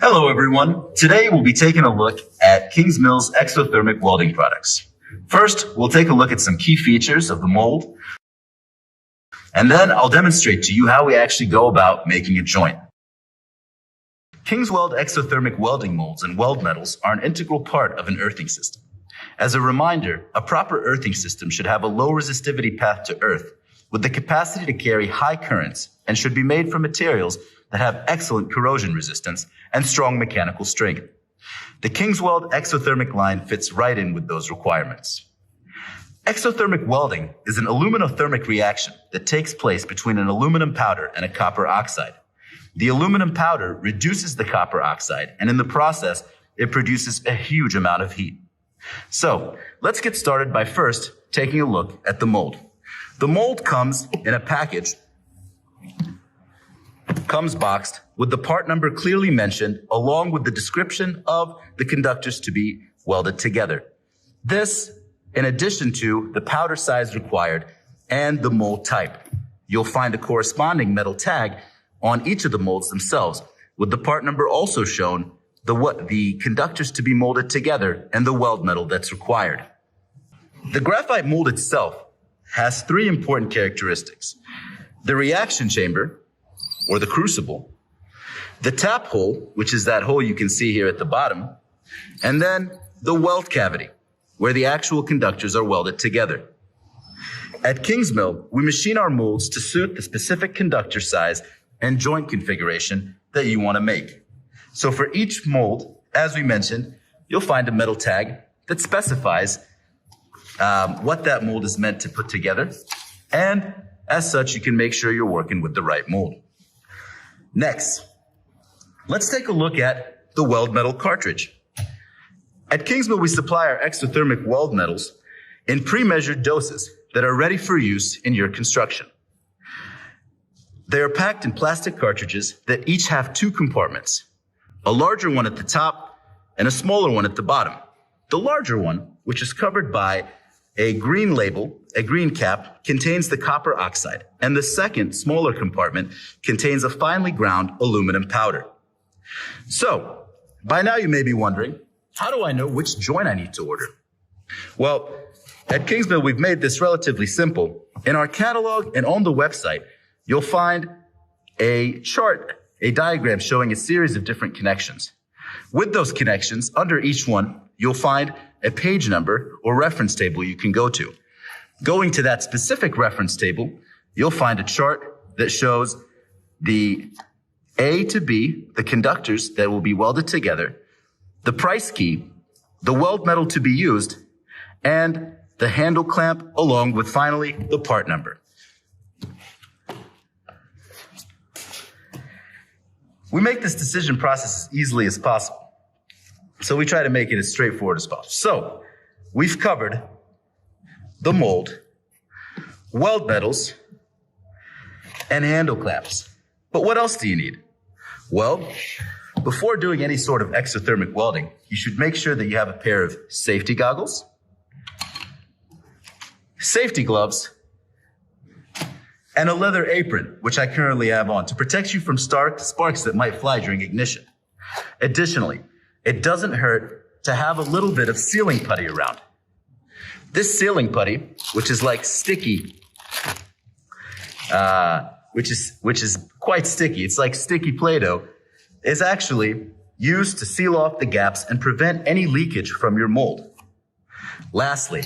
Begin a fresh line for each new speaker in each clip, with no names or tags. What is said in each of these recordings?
Hello everyone. Today we'll be taking a look at KINGSMILL's exothermic welding products. First, we'll take a look at some key features of the mold, and then I'll demonstrate to you how we actually go about making a joint. Kingsweld exothermic welding molds and weld metals are an integral part of an earthing system. As a reminder, a proper earthing system should have a low resistivity path to earth with the capacity to carry high currents and should be made from materials that have excellent corrosion resistance and strong mechanical strength. The Kingsweld exothermic line fits right in with those requirements. Exothermic welding is an aluminothermic reaction that takes place between an aluminum powder and a copper oxide. The aluminum powder reduces the copper oxide, and in the process, it produces a huge amount of heat. So, let's get started by first taking a look at the mold. The mold comes in a package, comes boxed with the part number clearly mentioned along with the description of the conductors to be welded together. This, in addition to the powder size required and the mold type. You'll find a corresponding metal tag on each of the molds themselves, with the part number also shown, the conductors to be molded together, and the weld metal that's required. The graphite mold itself has three important characteristics: the reaction chamber, or the crucible, the tap hole, which is that hole you can see here at the bottom, and then the weld cavity, where the actual conductors are welded together. At KINGSMILL, we machine our molds to suit the specific conductor size and joint configuration that you want to make. So for each mold, as we mentioned, you'll find a metal tag that specifies what that mold is meant to put together, and as such, you can make sure you're working with the right mold. Next, let's take a look at the weld metal cartridge. At KINGSMILL, we supply our exothermic weld metals in pre-measured doses that are ready for use in your construction. They are packed in plastic cartridges that each have two compartments, a larger one at the top and a smaller one at the bottom. The larger one, which is covered by a green label, a green cap, contains the copper oxide, and the second, smaller compartment contains a finely ground aluminum powder. So, by now you may be wondering, how do I know which joint I need to order? Well, at KINGSMILL, we've made this relatively simple. In our catalog and on the website, you'll find a chart, a diagram showing a series of different connections. With those connections, under each one, you'll find a page number or reference table you can go to. Going to that specific reference table, you'll find a chart that shows the A to B, the conductors that will be welded together, the price key, the weld metal to be used, and the handle clamp, along with finally the part number. We make this decision process as easily as possible, so we try to make it as straightforward as possible. So, we've covered the mold, weld metals, and handle clamps. But what else do you need? Well, before doing any sort of exothermic welding, you should make sure that you have a pair of safety goggles, safety gloves, and a leather apron, which I currently have on, to protect you from sparks that might fly during ignition. Additionally, it doesn't hurt to have a little bit of sealing putty around. This sealing putty, which is like sticky, which is quite sticky, it's like sticky Play-Doh, is actually used to seal off the gaps and prevent any leakage from your mold. Lastly,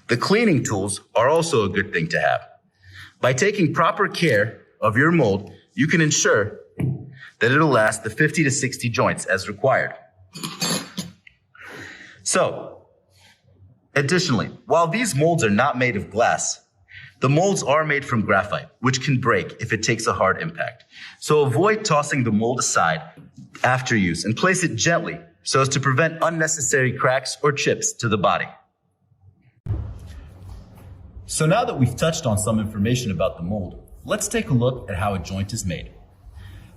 the cleaning tools are also a good thing to have. By taking proper care of your mold, you can ensure that it'll last the 50 to 60 joints as required. So, additionally, while these molds are not made of glass, the molds are made from graphite, which can break if it takes a hard impact. So avoid tossing the mold aside after use and place it gently so as to prevent unnecessary cracks or chips to the body. So now that we've touched on some information about the mold, let's take a look at how a joint is made.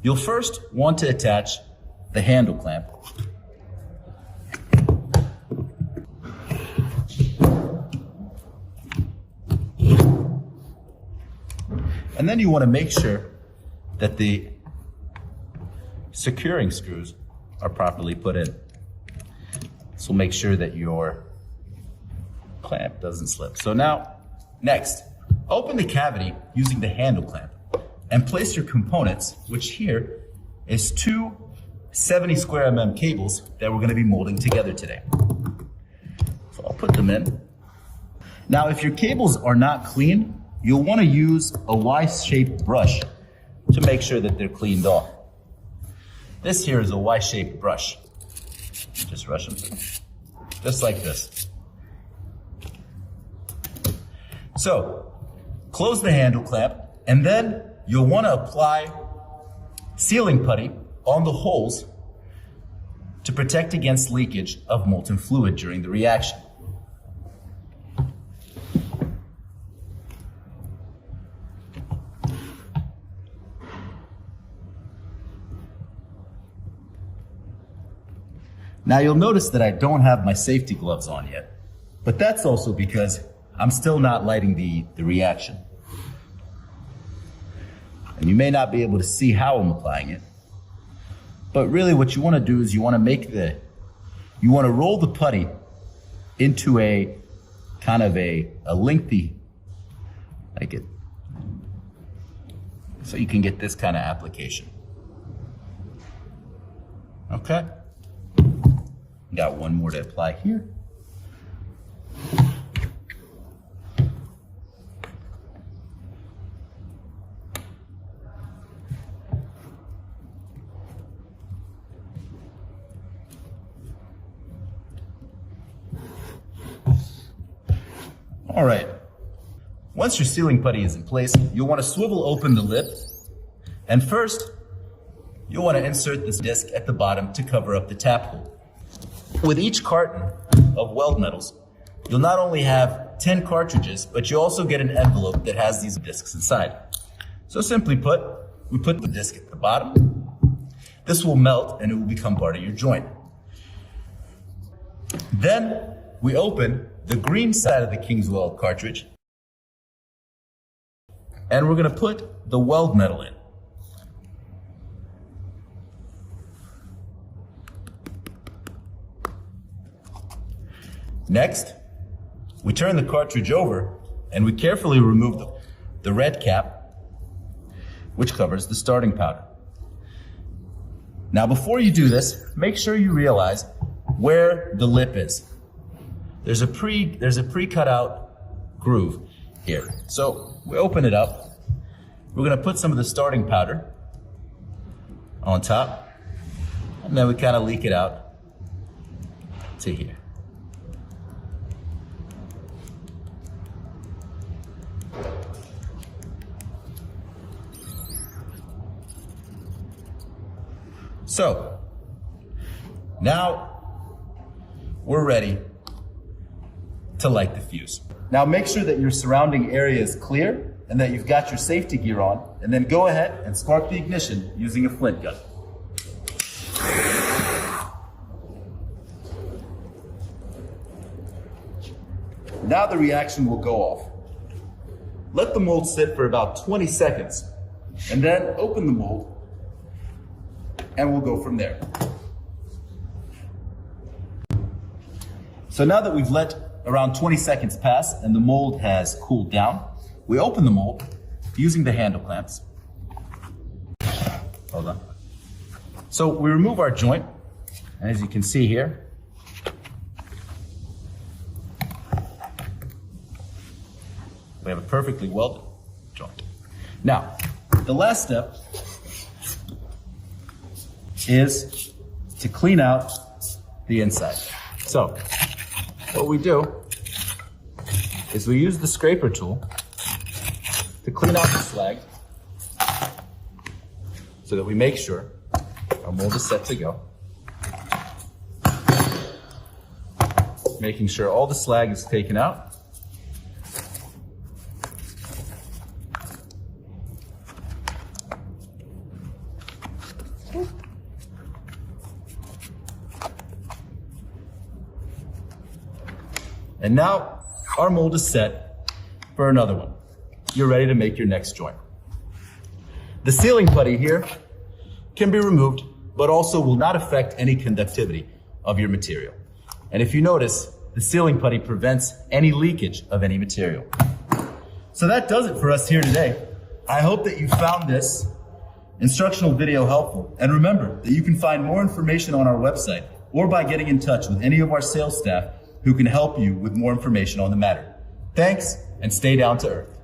You'll first want to attach the handle clamp. And then you want to make sure that the securing screws are properly put in. This will make sure that your clamp doesn't slip. So now, next, open the cavity using the handle clamp and place your components, which here is two 70 square mm cables that we're going to be molding together today. So I'll put them in. Now, if your cables are not clean, you'll want to use a Y-shaped brush to make sure that they're cleaned off. This here is a Y-shaped brush. Just brush them, just like this. So, close the handle clamp, and then you'll want to apply sealing putty on the holes to protect against leakage of molten fluid during the reaction. Now you'll notice that I don't have my safety gloves on yet, but that's also because I'm still not lighting the reaction. And you may not be able to see how I'm applying it, but really what you want to do is you want to roll the putty into a kind of a lengthy, like it, so you can get this kind of application. Okay. Got one more to apply here. All right. Once your sealing putty is in place, you'll want to swivel open the lip. And first, you'll want to insert this disc at the bottom to cover up the tap hole. With each carton of weld metals, you'll not only have 10 cartridges, but you also get an envelope that has these discs inside. So simply put, we put the disc at the bottom. This will melt and it will become part of your joint. Then we open the green side of the Kingsweld cartridge, and we're going to put the weld metal in. Next, we turn the cartridge over and we carefully remove the red cap, which covers the starting powder. Now, before you do this, make sure you realize where the lip is. There's a pre-cut out groove here. So we open it up. We're going to put some of the starting powder on top, and then we kind of leak it out to here. So, now we're ready to light the fuse. Now make sure that your surrounding area is clear and that you've got your safety gear on, and then go ahead and spark the ignition using a flint gun. Now the reaction will go off. Let the mold sit for about 20 seconds, and then open the mold, and we'll go from there. So now that we've let around 20 seconds pass and the mold has cooled down, we open the mold using the handle clamps. Hold on. So we remove our joint, and as you can see here, we have a perfectly welded joint. Now, the last step is to clean out the inside. So, what we do is we use the scraper tool to clean out the slag so that we make sure our mold is set to go. Making sure all the slag is taken out. And now our mold is set for another one. You're ready to make your next joint. The sealing putty here can be removed but also will not affect any conductivity of your material. And if you notice, the sealing putty prevents any leakage of any material. So that does it for us here today. I hope that you found this instructional video helpful. And remember that you can find more information on our website or by getting in touch with any of our sales staff who can help you with more information on the matter. Thanks, and stay down to earth.